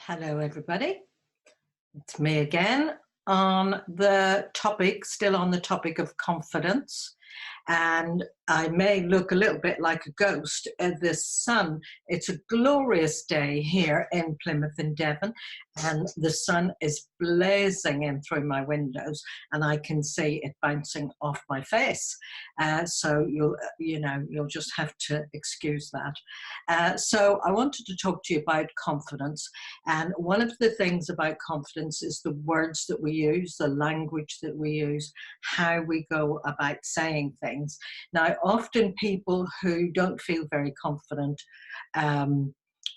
Hello, everybody. It's me again on the topic, still on the topic of confidence. And I may look a little bit like a ghost. The sun, it's a glorious day here in Plymouth in Devon, and the sun is blazing in through my windows, and I can see it bouncing off my face. So you'll just have to excuse that. So I wanted to talk to you about confidence, and one of the things about confidence is the words that we use, the language that we use, how we go about saying things. Now, often people who don't feel very confident,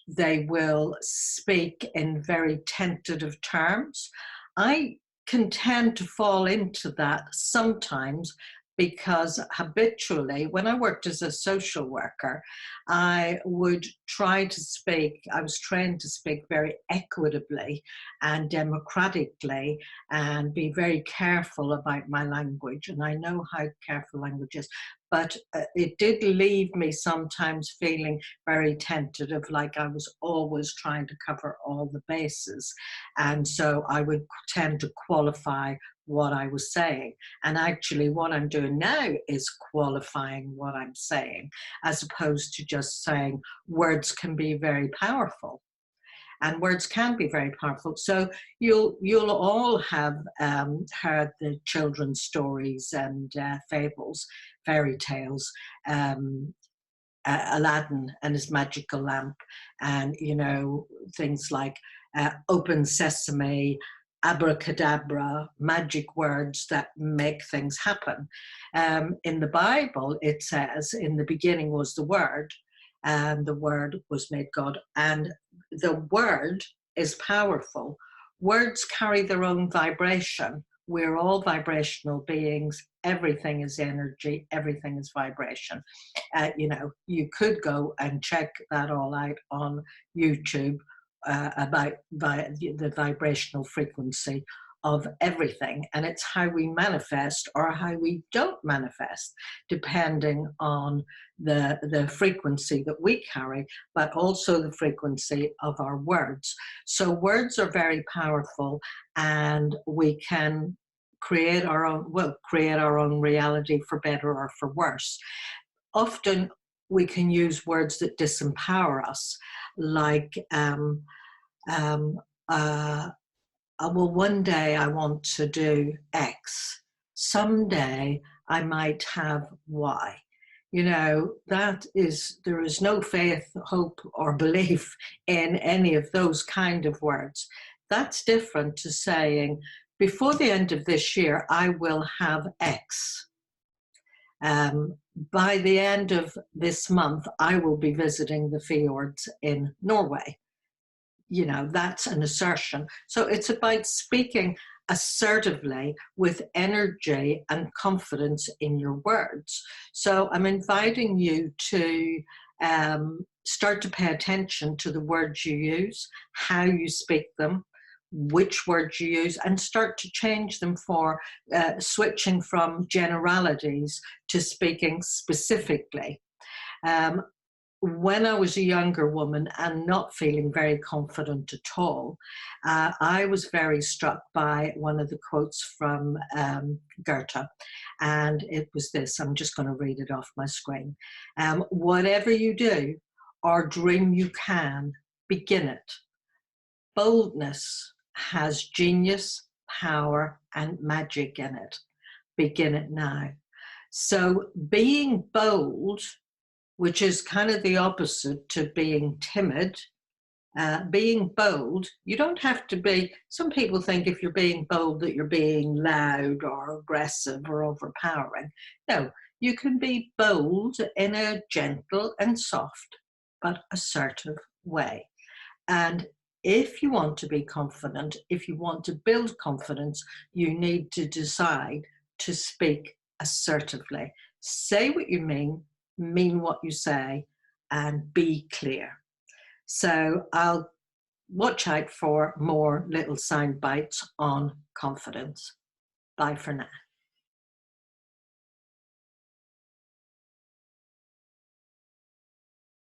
they will speak in very tentative terms. I can tend to fall into that sometimes because habitually, when I worked as a social worker, I would try to speak, I was trained to speak very equitably and democratically and be very careful about my language. And I know how careful language is, but it did leave me sometimes feeling very tentative, like I was always trying to cover all the bases. And so I would tend to qualify what I was saying. And actually what I'm doing now is qualifying what I'm saying, as opposed to just saying words can be very powerful. And words can be very powerful. So you'll all have heard the children's stories and fables, fairy tales, Aladdin and his magical lamp, and things like open sesame, abracadabra, magic words that make things happen. In the Bible, it says, in the beginning was the Word, and the Word was made God. And the Word is powerful. Words carry their own vibration. We're all vibrational beings. Everything is energy. Everything is vibration. You could go and check that all out on YouTube, about the vibrational frequency of everything, and it's how we manifest or how we don't manifest, depending on the frequency that we carry, but also the frequency of our words. So words are very powerful, and we can create our own reality, for better or for worse. Often we can use words that disempower us, like well, one day I want to do X. Someday I might have Y. There is no faith, hope, or belief in any of those kind of words. That's different to saying, before the end of this year, I will have X. By the end of this month, I will be visiting the fjords in Norway. That's an assertion. So it's about speaking assertively with energy and confidence in your words. So I'm inviting you to start to pay attention to the words you use, how you speak them, which words you use, and start to change them for switching from generalities to speaking specifically. When I was a younger woman and not feeling very confident at all, I was very struck by one of the quotes from Goethe, and it was this. I'm just going to read it off my screen. Whatever you do or dream you can, begin it. Boldness has genius, power, and magic in it. Begin it now. So being bold, which is kind of the opposite to being timid. Being bold, you don't have to be, some people think if you're being bold that you're being loud or aggressive or overpowering. No, you can be bold in a gentle and soft but assertive way. And if you want to be confident, if you want to build confidence, you need to decide to speak assertively. Say what you mean what you say, and be clear. So I'll watch out for more little sound bites on confidence. Bye for now.